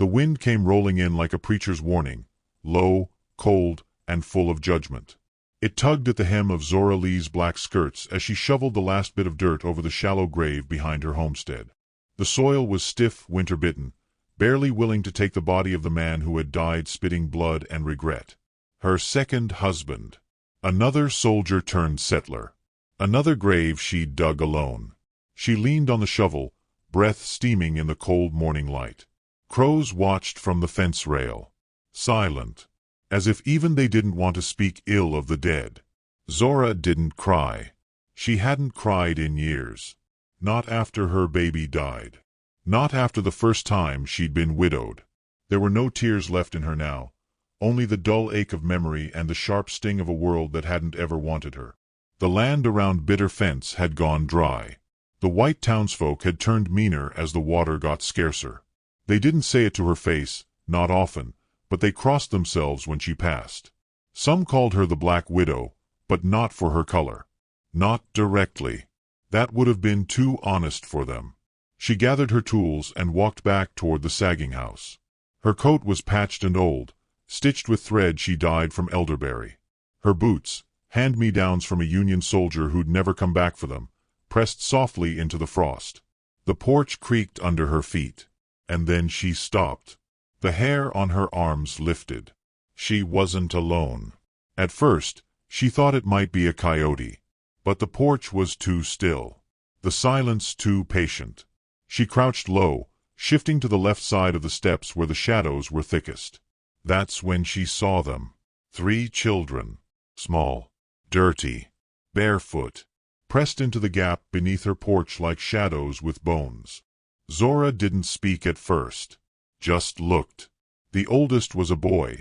The wind came rolling in like a preacher's warning, low, cold, and full of judgment. It tugged at the hem of Zora Lee's black skirts as she shoveled the last bit of dirt over the shallow grave behind her homestead. The soil was stiff, winter-bitten, barely willing to take the body of the man who had died spitting blood and regret. Her second husband. Another soldier-turned-settler. Another grave she'd dug alone. She leaned on the shovel, breath steaming in the cold morning light. Crows watched from the fence rail, silent, as if even they didn't want to speak ill of the dead. Zora didn't cry. She hadn't cried in years. Not after her baby died. Not after the first time she'd been widowed. There were no tears left in her now, only the dull ache of memory and the sharp sting of a world that hadn't ever wanted her. The land around Bitter Fence had gone dry. The white townsfolk had turned meaner as the water got scarcer. They didn't say it to her face, not often, but they crossed themselves when she passed. Some called her the Black Widow, but not for her color. Not directly. That would have been too honest for them. She gathered her tools and walked back toward the sagging house. Her coat was patched and old, stitched with thread she dyed from elderberry. Her boots, hand-me-downs from a Union soldier who'd never come back for them, pressed softly into the frost. The porch creaked under her feet. And then she stopped. The hair on her arms lifted. She wasn't alone. At first, she thought it might be a coyote. But the porch was too still. The silence too patient. She crouched low, shifting to the left side of the steps where the shadows were thickest. That's when she saw them. 3 children. Small. Dirty. Barefoot. Pressed into the gap beneath her porch like shadows with bones. Zora didn't speak at first. Just looked. The oldest was a boy.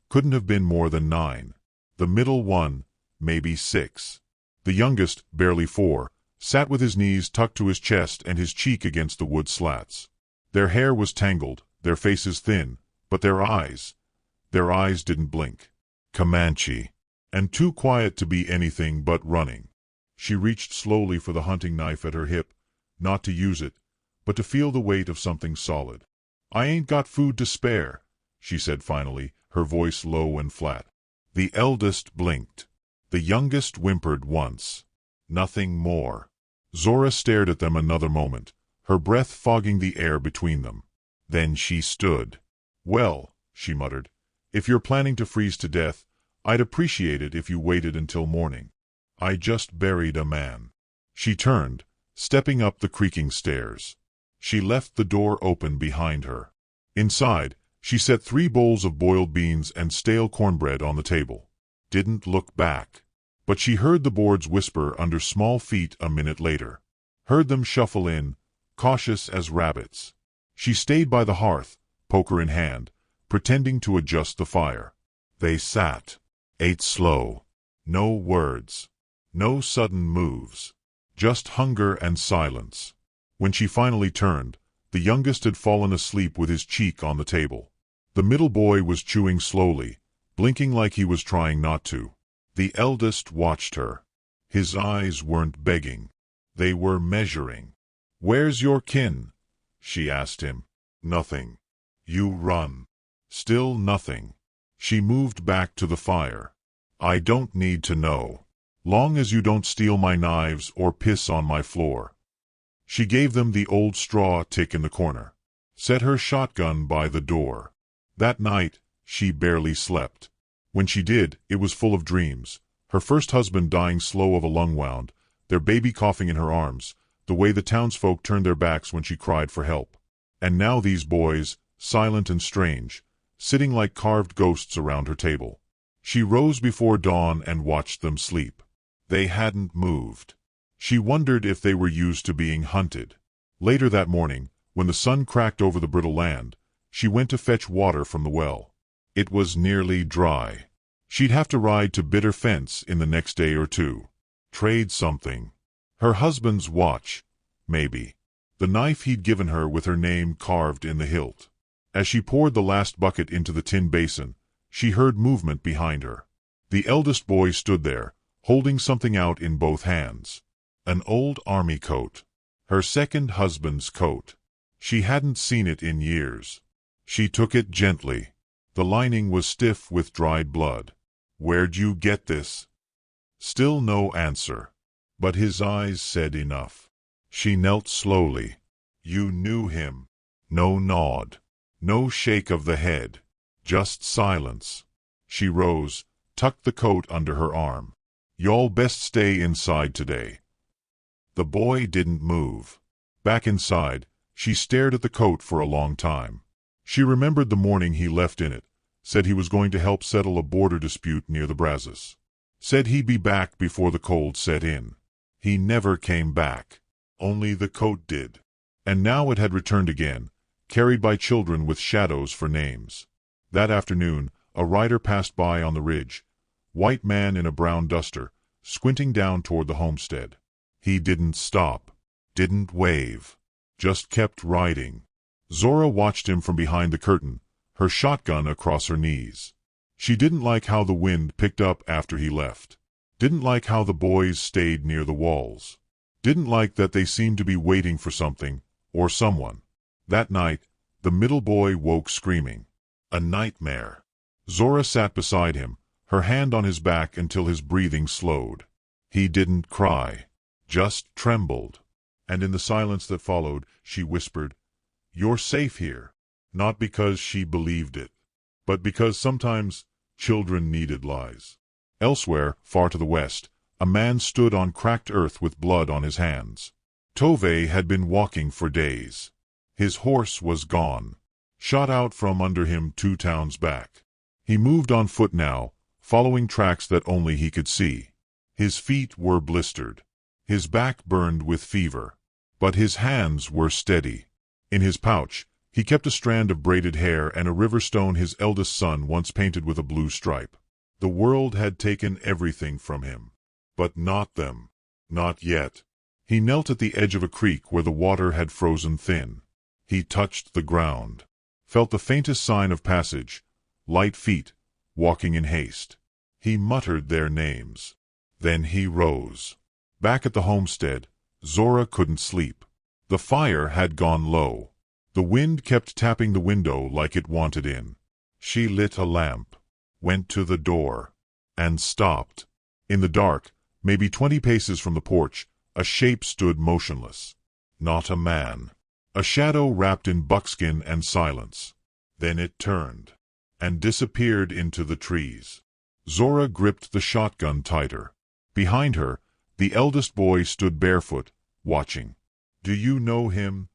Couldn't have been more than 9. The middle one, maybe 6. The youngest, barely 4, sat with his knees tucked to his chest and his cheek against the wood slats. Their hair was tangled, their faces thin, but their eyes didn't blink. Comanche. And too quiet to be anything but running. She reached slowly for the hunting knife at her hip, not to use it, but to feel the weight of something solid. "I ain't got food to spare," she said finally, her voice low and flat. The eldest blinked. The youngest whimpered once. Nothing more. Zora stared at them another moment, her breath fogging the air between them. Then she stood. "Well," she muttered, "if you're planning to freeze to death, I'd appreciate it if you waited until morning. I just buried a man." She turned, stepping up the creaking stairs. She left the door open behind her. Inside, she set 3 bowls of boiled beans and stale cornbread on the table. Didn't look back. But she heard the boards whisper under small feet a minute later. Heard them shuffle in, cautious as rabbits. She stayed by the hearth, poker in hand, pretending to adjust the fire. They sat, ate slow. No words. No sudden moves. Just hunger and silence. When she finally turned, the youngest had fallen asleep with his cheek on the table. The middle boy was chewing slowly, blinking like he was trying not to. The eldest watched her. His eyes weren't begging. They were measuring. "Where's your kin?" she asked him. "Nothing." "You run." Still nothing. She moved back to the fire. "I don't need to know. Long as you don't steal my knives or piss on my floor." She gave them the old straw tick in the corner. Set her shotgun by the door. That night, she barely slept. When she did, it was full of dreams. Her first husband dying slow of a lung wound, their baby coughing in her arms, the way the townsfolk turned their backs when she cried for help. And now these boys, silent and strange, sitting like carved ghosts around her table. She rose before dawn and watched them sleep. They hadn't moved. She wondered if they were used to being hunted. Later that morning, when the sun cracked over the brittle land, she went to fetch water from the well. It was nearly dry. She'd have to ride to Bitter Fence in the next day or 2. Trade something. Her husband's watch, maybe. The knife he'd given her with her name carved in the hilt. As she poured the last bucket into the tin basin, she heard movement behind her. The eldest boy stood there, holding something out in both hands. An old army coat. Her second husband's coat. She hadn't seen it in years. She took it gently. The lining was stiff with dried blood. "Where'd you get this?" Still no answer. But his eyes said enough. She knelt slowly. "You knew him." No nod. No shake of the head. Just silence. She rose, tucked the coat under her arm. "Y'all best stay inside today." The boy didn't move. Back inside, she stared at the coat for a long time. She remembered the morning he left in it, said he was going to help settle a border dispute near the Brazos. Said he'd be back before the cold set in. He never came back. Only the coat did. And now it had returned again, carried by children with shadows for names. That afternoon, a rider passed by on the ridge, white man in a brown duster, squinting down toward the homestead. He didn't stop, didn't wave, just kept riding. Zora watched him from behind the curtain, her shotgun across her knees. She didn't like how the wind picked up after he left. Didn't like how the boys stayed near the walls. Didn't like that they seemed to be waiting for something, or someone. That night, the middle boy woke screaming. A nightmare. Zora sat beside him, her hand on his back until his breathing slowed. He didn't cry, just trembled. And in the silence that followed, she whispered, "You're safe here." Not because she believed it, but because sometimes children needed lies. Elsewhere, far to the west, a man stood on cracked earth with blood on his hands. Tove had been walking for days. His horse was gone, shot out from under him 2 towns back. He moved on foot now, following tracks that only he could see. His feet were blistered. His back burned with fever. But his hands were steady. In his pouch, he kept a strand of braided hair and a river stone his eldest son once painted with a blue stripe. The world had taken everything from him. But not them. Not yet. He knelt at the edge of a creek where the water had frozen thin. He touched the ground. Felt the faintest sign of passage. Light feet, walking in haste. He muttered their names. Then he rose. Back at the homestead, Zora couldn't sleep. The fire had gone low. The wind kept tapping the window like it wanted in. She lit a lamp, went to the door, and stopped. In the dark, maybe 20 paces from the porch, a shape stood motionless. Not a man. A shadow wrapped in buckskin and silence. Then it turned, and disappeared into the trees. Zora gripped the shotgun tighter. Behind her, the eldest boy stood barefoot, watching. "Do you know him?"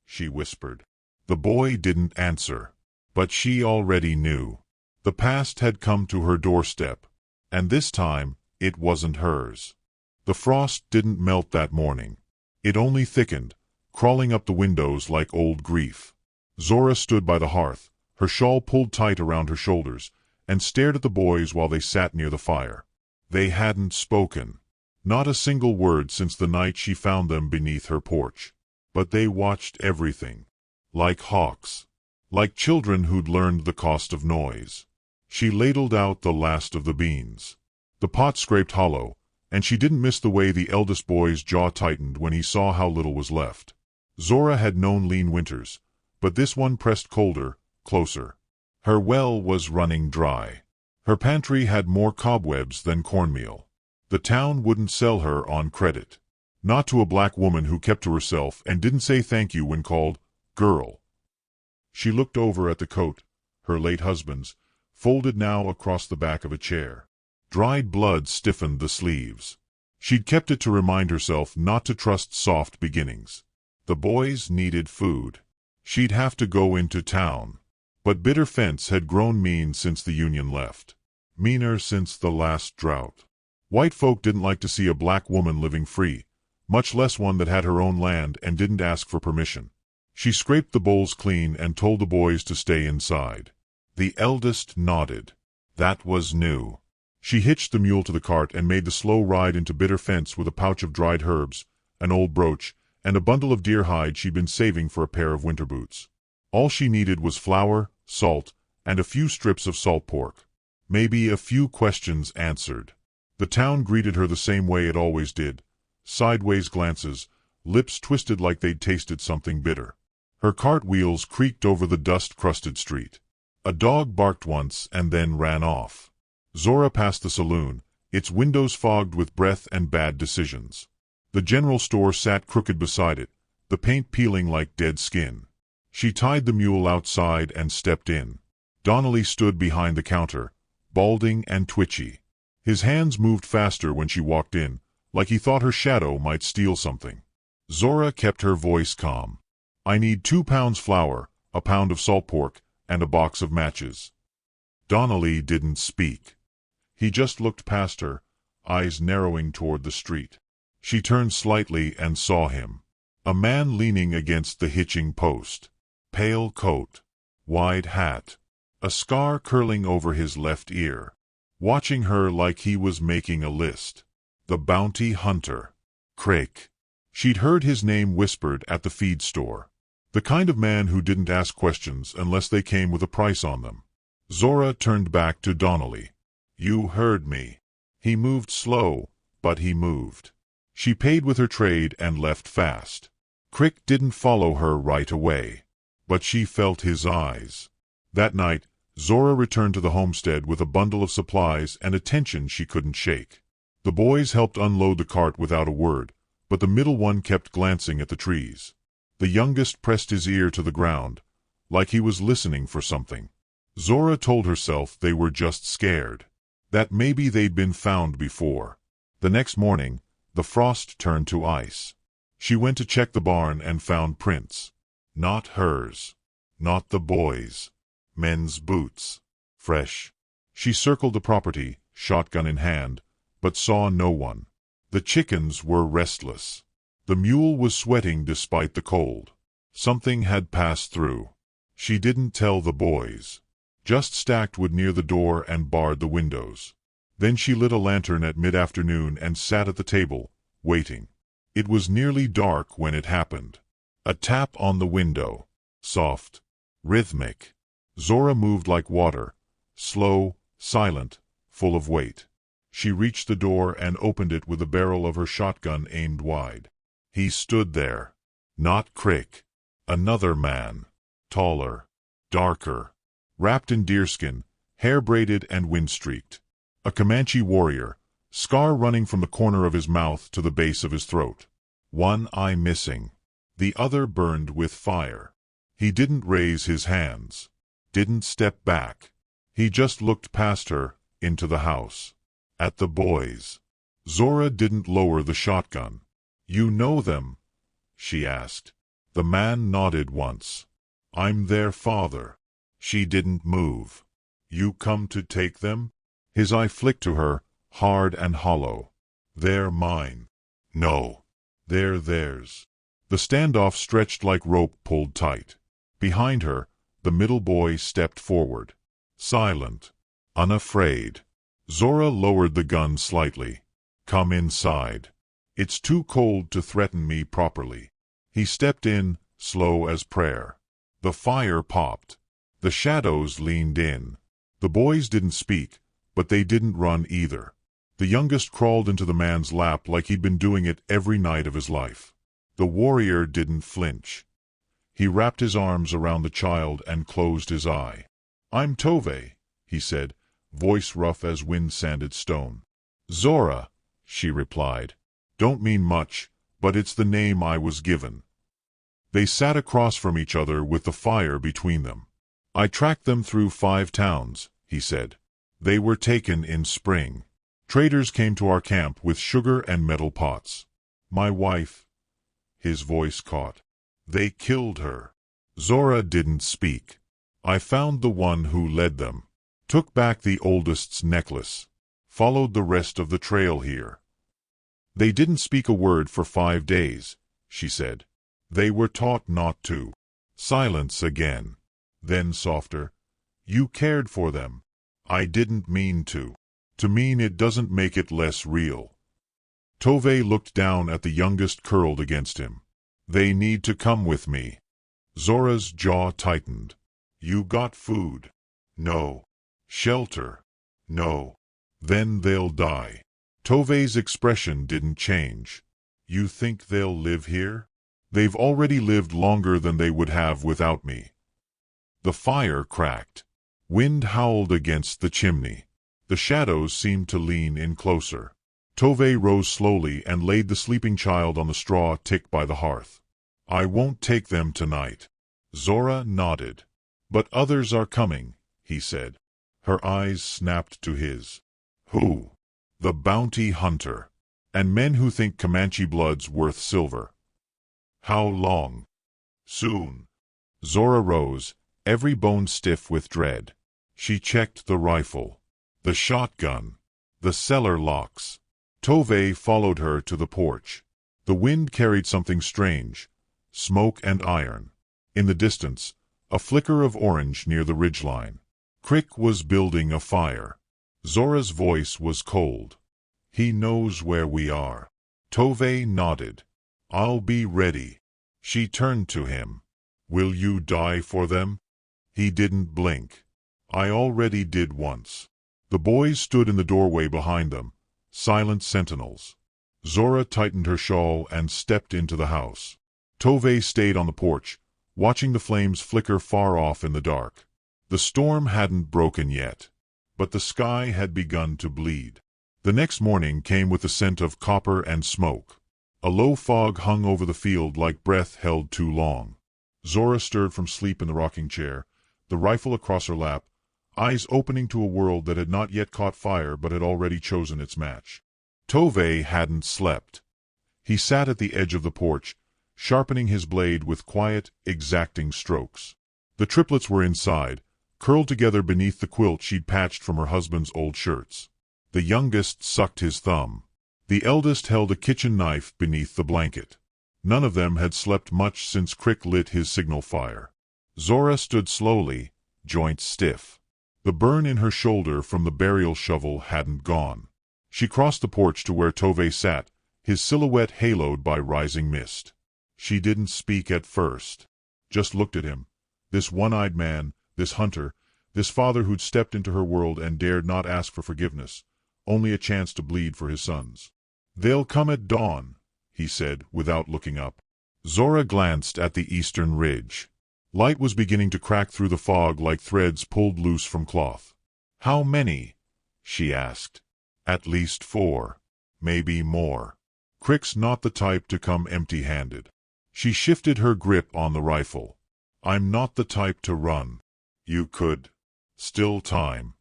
she whispered. The boy didn't answer. But she already knew. The past had come to her doorstep, and this time it wasn't hers. The frost didn't melt that morning. It only thickened, crawling up the windows like old grief. Zora stood by the hearth, her shawl pulled tight around her shoulders, and stared at the boys while they sat near the fire. They hadn't spoken. Not a single word since the night she found them beneath her porch. But they watched everything. Like hawks. Like children who'd learned the cost of noise. She ladled out the last of the beans. The pot scraped hollow, and she didn't miss the way the eldest boy's jaw tightened when he saw how little was left. Zora had known lean winters, but this one pressed colder, closer. Her well was running dry. Her pantry had more cobwebs than cornmeal. The town wouldn't sell her on credit. Not to a black woman who kept to herself and didn't say thank you when called girl. She looked over at the coat, her late husband's, folded now across the back of a chair. Dried blood stiffened the sleeves. She'd kept it to remind herself not to trust soft beginnings. The boys needed food. She'd have to go into town. But Bitter Fence had grown mean since the Union left. Meaner since the last drought. White folk didn't like to see a black woman living free, much less one that had her own land and didn't ask for permission. She scraped the bowls clean and told the boys to stay inside. The eldest nodded. That was new. She hitched the mule to the cart and made the slow ride into Bitter Fence with a pouch of dried herbs, an old brooch, and a bundle of deer hide she'd been saving for a pair of winter boots. All she needed was flour, salt, and a few strips of salt pork. Maybe a few questions answered. The town greeted her the same way it always did. Sideways glances, lips twisted like they'd tasted something bitter. Her cart wheels creaked over the dust-crusted street. A dog barked once and then ran off. Zora passed the saloon, its windows fogged with breath and bad decisions. The general store sat crooked beside it, the paint peeling like dead skin. She tied the mule outside and stepped in. Donnelly stood behind the counter, balding and twitchy. His hands moved faster when she walked in, like he thought her shadow might steal something. Zora kept her voice calm. "I need 2 pounds flour, a pound of salt pork, and a box of matches." Donnelly didn't speak. He just looked past her, eyes narrowing toward the street. She turned slightly and saw him. A man leaning against the hitching post. Pale coat. Wide hat. A scar curling over his left ear. Watching her like he was making a list. The bounty hunter. Crick. She'd heard his name whispered at the feed store. The kind of man who didn't ask questions unless they came with a price on them. Zora turned back to Donnelly. "You heard me." He moved slow, but he moved. She paid with her trade and left fast. Crick didn't follow her right away, but she felt his eyes. That night, Zora returned to the homestead with a bundle of supplies and a tension she couldn't shake. The boys helped unload the cart without a word, but the middle one kept glancing at the trees. The youngest pressed his ear to the ground, like he was listening for something. Zora told herself they were just scared, that maybe they'd been found before. The next morning, the frost turned to ice. She went to check the barn and found prints. Not hers. Not the boys'. Men's boots. Fresh. She circled the property, shotgun in hand, but saw no one. The chickens were restless. The mule was sweating despite the cold. Something had passed through. She didn't tell the boys. Just stacked wood near the door and barred the windows. Then she lit a lantern at mid-afternoon and sat at the table, waiting. It was nearly dark when it happened. A tap on the window. Soft. Rhythmic. Zora moved like water. Slow, silent, full of weight. She reached the door and opened it with the barrel of her shotgun aimed wide. He stood there. Not Crick. Another man. Taller. Darker. Wrapped in deerskin, hair braided and wind-streaked. A Comanche warrior, scar running from the corner of his mouth to the base of his throat. One eye missing. The other burned with fire. He didn't raise his hands. Didn't step back. He just looked past her, into the house. At the boys. Zora didn't lower the shotgun. "You know them?" she asked. The man nodded once. "I'm their father." She didn't move. "You come to take them?" His eye flicked to her, hard and hollow. "They're mine." "No. They're theirs." The standoff stretched like rope pulled tight. Behind her, the middle boy stepped forward. Silent. Unafraid. Zora lowered the gun slightly. "Come inside. It's too cold to threaten me properly." He stepped in, slow as prayer. The fire popped. The shadows leaned in. The boys didn't speak, but they didn't run either. The youngest crawled into the man's lap like he'd been doing it every night of his life. The warrior didn't flinch. He wrapped his arms around the child and closed his eye. "I'm Tove," he said, voice rough as wind-sanded stone. "Zora," she replied. "Don't mean much, but it's the name I was given." They sat across from each other with the fire between them. "I tracked them through 5 towns," he said. "They were taken in spring. Traders came to our camp with sugar and metal pots. My wife—" His voice caught. "They killed her." Zora didn't speak. "I found the one who led them. Took back the oldest's necklace. Followed the rest of the trail here." "They didn't speak a word for 5 days," she said. "They were taught not to." Silence again. Then softer. "You cared for them." "I didn't mean to. To mean it doesn't make it less real." Tove looked down at the youngest curled against him. "They need to come with me." Zora's jaw tightened. "You got food?" "No." "Shelter?" "No." "Then they'll die." Tove's expression didn't change. "You think they'll live here?" They've already lived longer than they would have without me. The fire cracked. Wind howled against the chimney. The shadows seemed to lean in closer. Tove rose slowly and laid the sleeping child on the straw tick by the hearth. I won't take them tonight. Zora nodded. But others are coming, he said. Her eyes snapped to his. Who? The bounty hunter. And men who think Comanche blood's worth silver. How long? Soon. Zora rose, every bone stiff with dread. She checked the rifle, the shotgun, the cellar locks. Tove followed her to the porch. The wind carried something strange, smoke and iron. In the distance, a flicker of orange near the ridgeline. Crick was building a fire. Zora's voice was cold. He knows where we are. Tove nodded. I'll be ready. She turned to him. Will you die for them? He didn't blink. I already did once. The boys stood in the doorway behind them, silent sentinels. Zora tightened her shawl and stepped into the house. Tove stayed on the porch, watching the flames flicker far off in the dark. The storm hadn't broken yet, but the sky had begun to bleed. The next morning came with the scent of copper and smoke. A low fog hung over the field like breath held too long. Zora stirred from sleep in the rocking chair, the rifle across her lap, eyes opening to a world that had not yet caught fire but had already chosen its match. Tove hadn't slept. He sat at the edge of the porch, sharpening his blade with quiet, exacting strokes. The triplets were inside, curled together beneath the quilt she'd patched from her husband's old shirts. The youngest sucked his thumb. The eldest held a kitchen knife beneath the blanket. None of them had slept much since Crick lit his signal fire. Zora stood slowly, joints stiff. The burn in her shoulder from the burial shovel hadn't gone. She crossed the porch to where Tove sat, his silhouette haloed by rising mist. She didn't speak at first, just looked at him. This one-eyed man, this hunter, this father who'd stepped into her world and dared not ask for forgiveness, only a chance to bleed for his sons. They'll come at dawn, he said, without looking up. Zora glanced at the eastern ridge. Light was beginning to crack through the fog like threads pulled loose from cloth. How many? She asked. At least 4. Maybe more. Crick's not the type to come empty-handed. She shifted her grip on the rifle. I'm not the type to run. You could. Still time.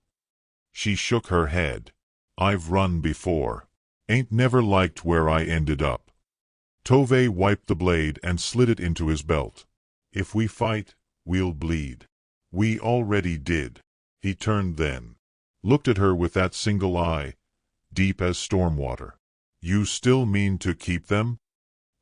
She shook her head. I've run before. Ain't never liked where I ended up. Tove wiped the blade and slid it into his belt. If we fight, we'll bleed. We already did. He turned then. Looked at her with that single eye, deep as storm water. You still mean to keep them?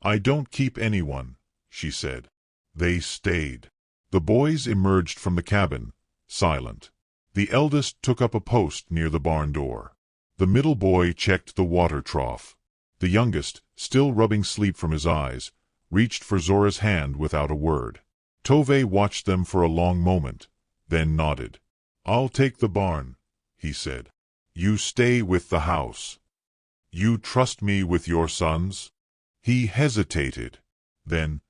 I don't keep anyone, she said. They stayed. The boys emerged from the cabin, silent. The eldest took up a post near the barn door. The middle boy checked the water trough. The youngest, still rubbing sleep from his eyes, reached for Zora's hand without a word. Tove watched them for a long moment, then nodded. I'll take the barn, he said. You stay with the house. You trust me with your sons? He hesitated. Then,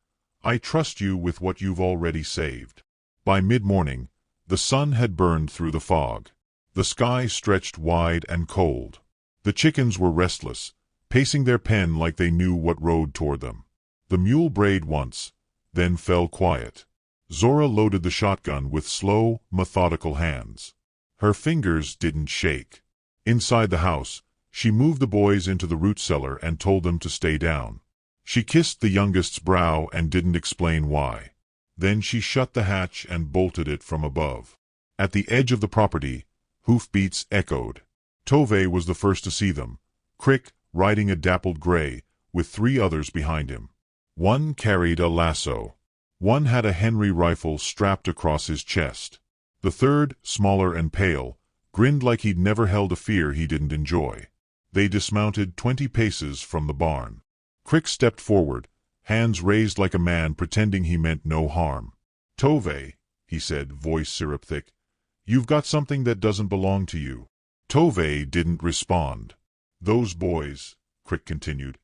I trust you with what you've already saved. By mid-morning, the sun had burned through the fog. The sky stretched wide and cold. The chickens were restless, pacing their pen like they knew what rode toward them. The mule brayed once, then fell quiet. Zora loaded the shotgun with slow, methodical hands. Her fingers didn't shake. Inside the house, she moved the boys into the root cellar and told them to stay down. She kissed the youngest's brow and didn't explain why. Then she shut the hatch and bolted it from above. At the edge of the property, hoofbeats echoed. Tove was the first to see them, Crick riding a dappled gray, with 3 others behind him. One carried a lasso. One had a Henry rifle strapped across his chest. The third, smaller and pale, grinned like he'd never held a fear he didn't enjoy. They dismounted 20 paces from the barn. Crick stepped forward, hands raised like a man pretending he meant no harm. Tove, he said, voice syrup-thick, you've got something that doesn't belong to you. Tove didn't respond. Those boys, Crick continued,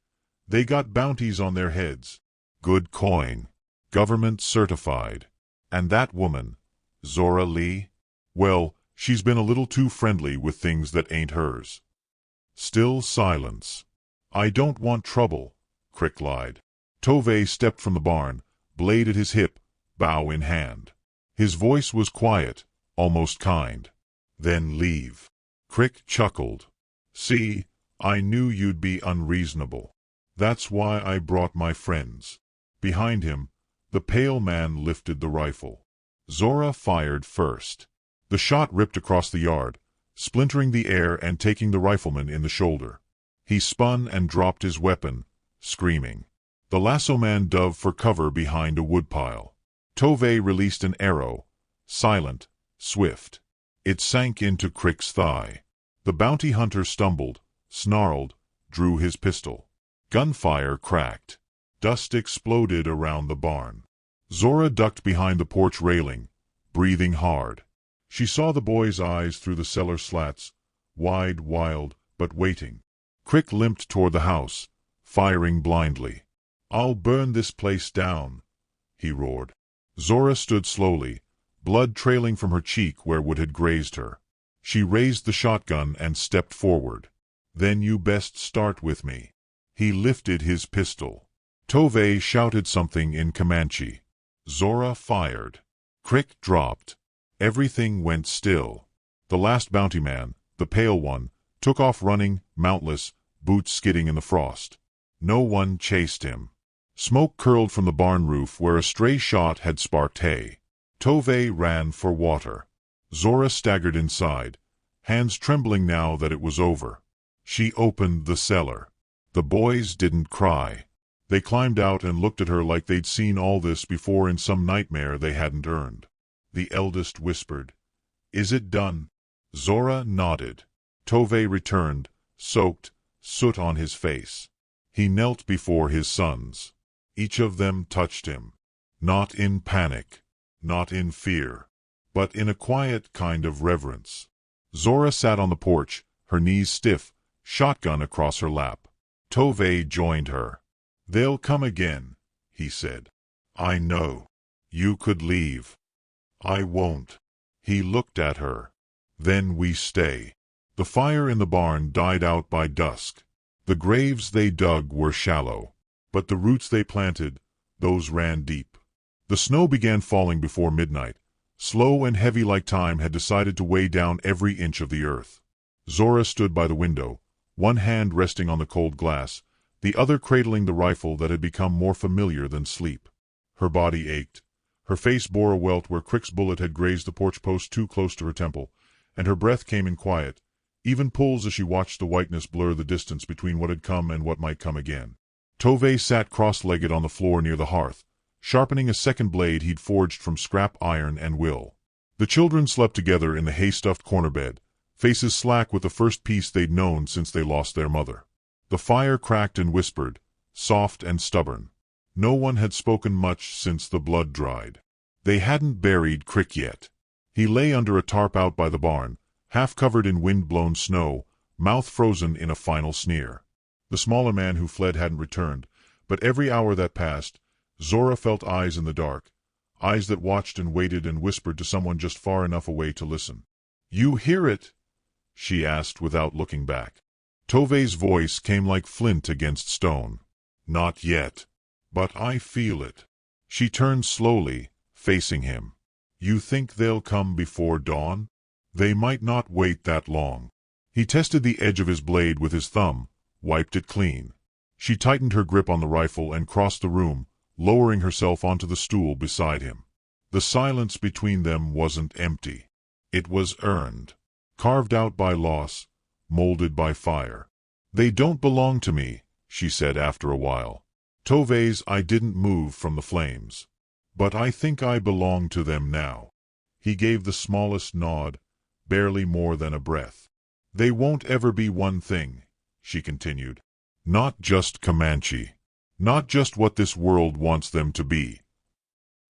they got bounties on their heads. Good coin. Government certified. And that woman, Zora Lee? Well, she's been a little too friendly with things that ain't hers. Still silence. I don't want trouble, Crick lied. Tovey stepped from the barn, blade at his hip, bow in hand. His voice was quiet, almost kind. Then leave. Crick chuckled. See, I knew you'd be unreasonable. That's why I brought my friends. Behind him, the pale man lifted the rifle. Zora fired first. The shot ripped across the yard, splintering the air and taking the rifleman in the shoulder. He spun and dropped his weapon, screaming. The lasso man dove for cover behind a woodpile. Tovey released an arrow, silent, swift. It sank into Crick's thigh. The bounty hunter stumbled, snarled, drew his pistol. Gunfire cracked. Dust exploded around the barn. Zora ducked behind the porch railing, breathing hard. She saw the boy's eyes through the cellar slats, wide, wild, but waiting. Crick limped toward the house, firing blindly. I'll burn this place down, he roared. Zora stood slowly, blood trailing from her cheek where wood had grazed her. She raised the shotgun and stepped forward. Then you best start with me. He lifted his pistol. Tovey shouted something in Comanche. Zora fired. Crick dropped. Everything went still. The last bounty man, the pale one, took off running, mountless, boots skidding in the frost. No one chased him. Smoke curled from the barn roof where a stray shot had sparked hay. Tovey ran for water. Zora staggered inside, hands trembling now that it was over. She opened the cellar. The boys didn't cry. They climbed out and looked at her like they'd seen all this before in some nightmare they hadn't earned. The eldest whispered, "Is it done?" Zora nodded. Tovey returned, soaked, soot on his face. He knelt before his sons. Each of them touched him. Not in panic, not in fear, but in a quiet kind of reverence. Zora sat on the porch, her knees stiff, shotgun across her lap. Tovey joined her. "They'll come again," he said. "I know. You could leave." "I won't." He looked at her. "Then we stay." The fire in the barn died out by dusk. The graves they dug were shallow, but the roots they planted, those ran deep. The snow began falling before midnight, slow and heavy like time had decided to weigh down every inch of the earth. Zora stood by the window, one hand resting on the cold glass, the other cradling the rifle that had become more familiar than sleep. Her body ached. Her face bore a welt where Crick's bullet had grazed the porch post too close to her temple, and her breath came in quiet, even pulls as she watched the whiteness blur the distance between what had come and what might come again. Tovey sat cross-legged on the floor near the hearth, sharpening a second blade he'd forged from scrap iron and will. The children slept together in the hay-stuffed corner bed, faces slack with the first peace they'd known since they lost their mother. The fire cracked and whispered, soft and stubborn. No one had spoken much since the blood dried. They hadn't buried Crick yet. He lay under a tarp out by the barn, half covered in wind-blown snow, mouth frozen in a final sneer. The smaller man who fled hadn't returned, but every hour that passed, Zora felt eyes in the dark, eyes that watched and waited and whispered to someone just far enough away to listen. "You hear it?" she asked without looking back. Tovey's voice came like flint against stone. "Not yet. But I feel it." She turned slowly, facing him. "You think they'll come before dawn? They might not wait that long." He tested the edge of his blade with his thumb, wiped it clean. She tightened her grip on the rifle and crossed the room, lowering herself onto the stool beside him. The silence between them wasn't empty. It was earned, carved out by loss, molded by fire. "They don't belong to me," she said after a while. "Tovey's I didn't move from the flames. But I think I belong to them now." He gave the smallest nod, barely more than a breath. "They won't ever be one thing," she continued. "Not just Comanche. Not just what this world wants them to be.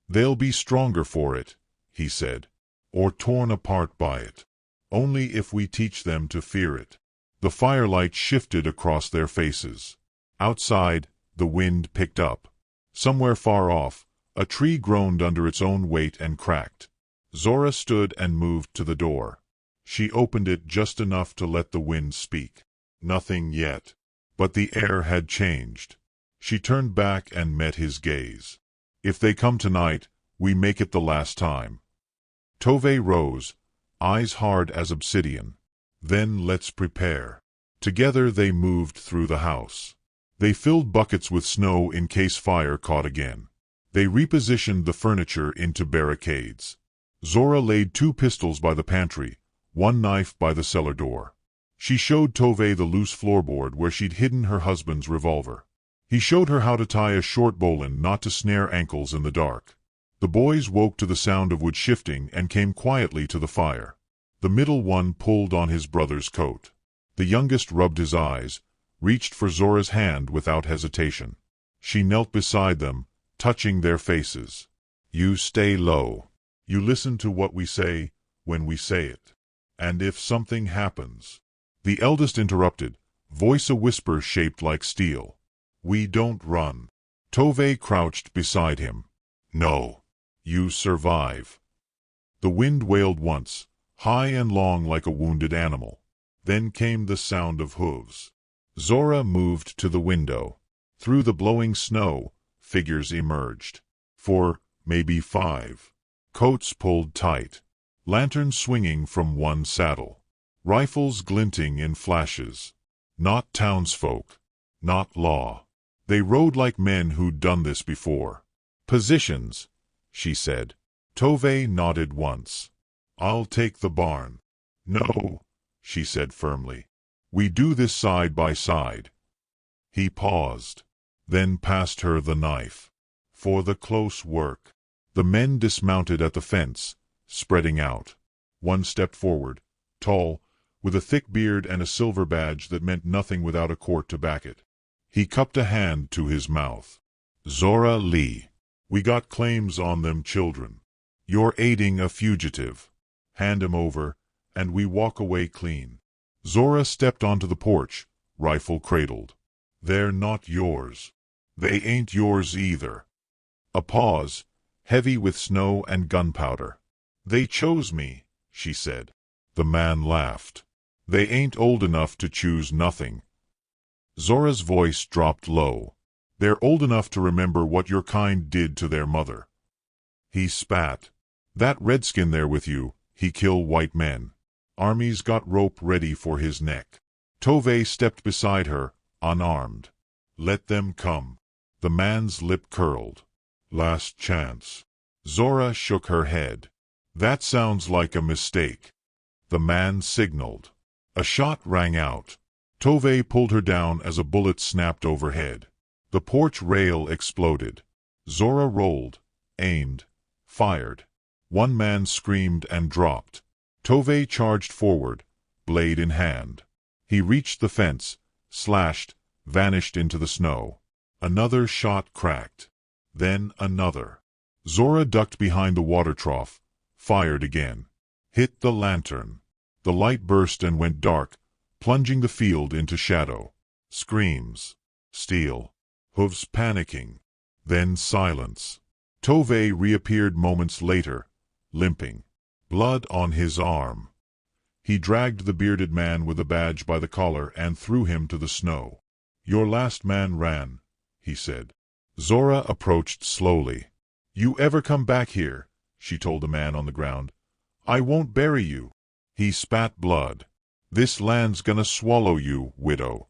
They'll be stronger for it," he said, "or torn apart by it. Only if we teach them to fear it." The firelight shifted across their faces. Outside, the wind picked up. Somewhere far off, a tree groaned under its own weight and cracked. Zora stood and moved to the door. She opened it just enough to let the wind speak. Nothing yet. But the air had changed. She turned back and met his gaze. If they come tonight, we make it the last time. Tove rose, eyes hard as obsidian. Then let's prepare. Together they moved through the house. They filled buckets with snow in case fire caught again. They repositioned the furniture into barricades. Zora laid 2 pistols by the pantry, 1 knife by the cellar door. She showed Tove the loose floorboard where she'd hidden her husband's revolver. He showed her how to tie a short bowline knot to snare ankles in the dark. The boys woke to the sound of wood shifting and came quietly to the fire. The middle one pulled on his brother's coat. The youngest rubbed his eyes, reached for Zora's hand without hesitation. She knelt beside them, touching their faces. You stay low. You listen to what we say, when we say it. And if something happens... The eldest interrupted, voice a whisper shaped like steel. We don't run. Tove crouched beside him. No. You survive. The wind wailed once, high and long like a wounded animal. Then came the sound of hooves. Zora moved to the window. Through the blowing snow, figures emerged. 4, maybe 5. Coats pulled tight. Lanterns swinging from one saddle. Rifles glinting in flashes. Not townsfolk. Not law. They rode like men who'd done this before. Positions, she said. Tove nodded once. I'll take the barn. No, she said firmly. We do this side by side. He paused, then passed her the knife. For the close work. The men dismounted at the fence, spreading out. One stepped forward, tall, with a thick beard and a silver badge that meant nothing without a court to back it. He cupped a hand to his mouth. Zora Lee. We got claims on them children. You're aiding a fugitive. Hand him over, and we walk away clean. Zora stepped onto the porch, rifle cradled. They're not yours. They ain't yours either. A pause, heavy with snow and gunpowder. They chose me, she said. The man laughed. They ain't old enough to choose nothing. Zora's voice dropped low. They're old enough to remember what your kind did to their mother. He spat. That redskin there with you, he kill white men. Armies got rope ready for his neck. Tove stepped beside her, unarmed. Let them come. The man's lip curled. Last chance. Zora shook her head. That sounds like a mistake. The man signaled. A shot rang out. Tove pulled her down as a bullet snapped overhead. The porch rail exploded. Zora rolled, aimed, fired. One man screamed and dropped. Tove charged forward, blade in hand. He reached the fence, slashed, vanished into the snow. Another shot cracked. Then another. Zora ducked behind the water trough, fired again. Hit the lantern. The light burst and went dark, plunging the field into shadow. Screams. Steel. Hooves panicking. Then silence. Tove reappeared moments later, limping. Blood on his arm. He dragged the bearded man with the badge by the collar and threw him to the snow. Your last man ran, he said. Zora approached slowly. You ever come back here, she told the man on the ground. I won't bury you. He spat blood. This land's gonna swallow you, widow.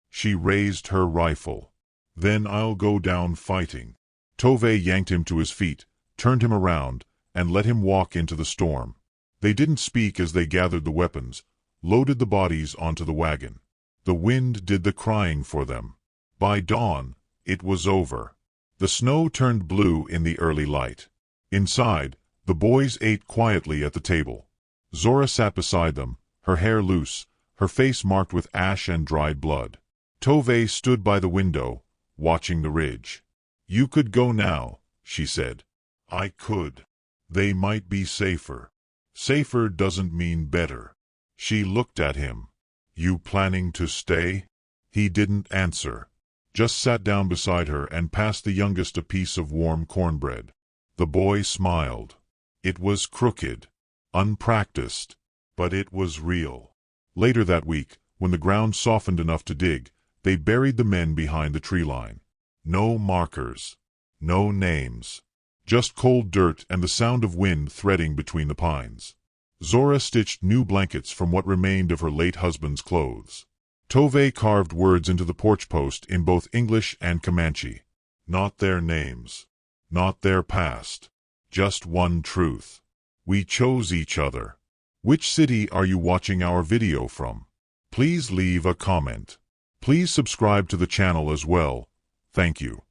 She raised her rifle. Then I'll go down fighting. Tove yanked him to his feet, turned him around, and let him walk into the storm. They didn't speak as they gathered the weapons, loaded the bodies onto the wagon. The wind did the crying for them. By dawn, it was over. The snow turned blue in the early light. Inside, the boys ate quietly at the table. Zora sat beside them, her hair loose, her face marked with ash and dried blood. Tove stood by the window, watching the ridge. You could go now, she said. I could. They might be safer. Safer doesn't mean better. She looked at him. You planning to stay? He didn't answer. just sat down beside her and passed the youngest a piece of warm cornbread. The boy smiled. It was crooked, unpracticed, but it was real. Later that week, when the ground softened enough to dig, they buried the men behind the tree line. No markers, no names, just cold dirt and the sound of wind threading between the pines. Zora stitched new blankets from what remained of her late husband's clothes. Tove carved words into the porch post in both English and Comanche. Not their names, not their past, just one truth. We chose each other. Which city are you watching our video from? Please leave a comment. Please subscribe to the channel as well. Thank you.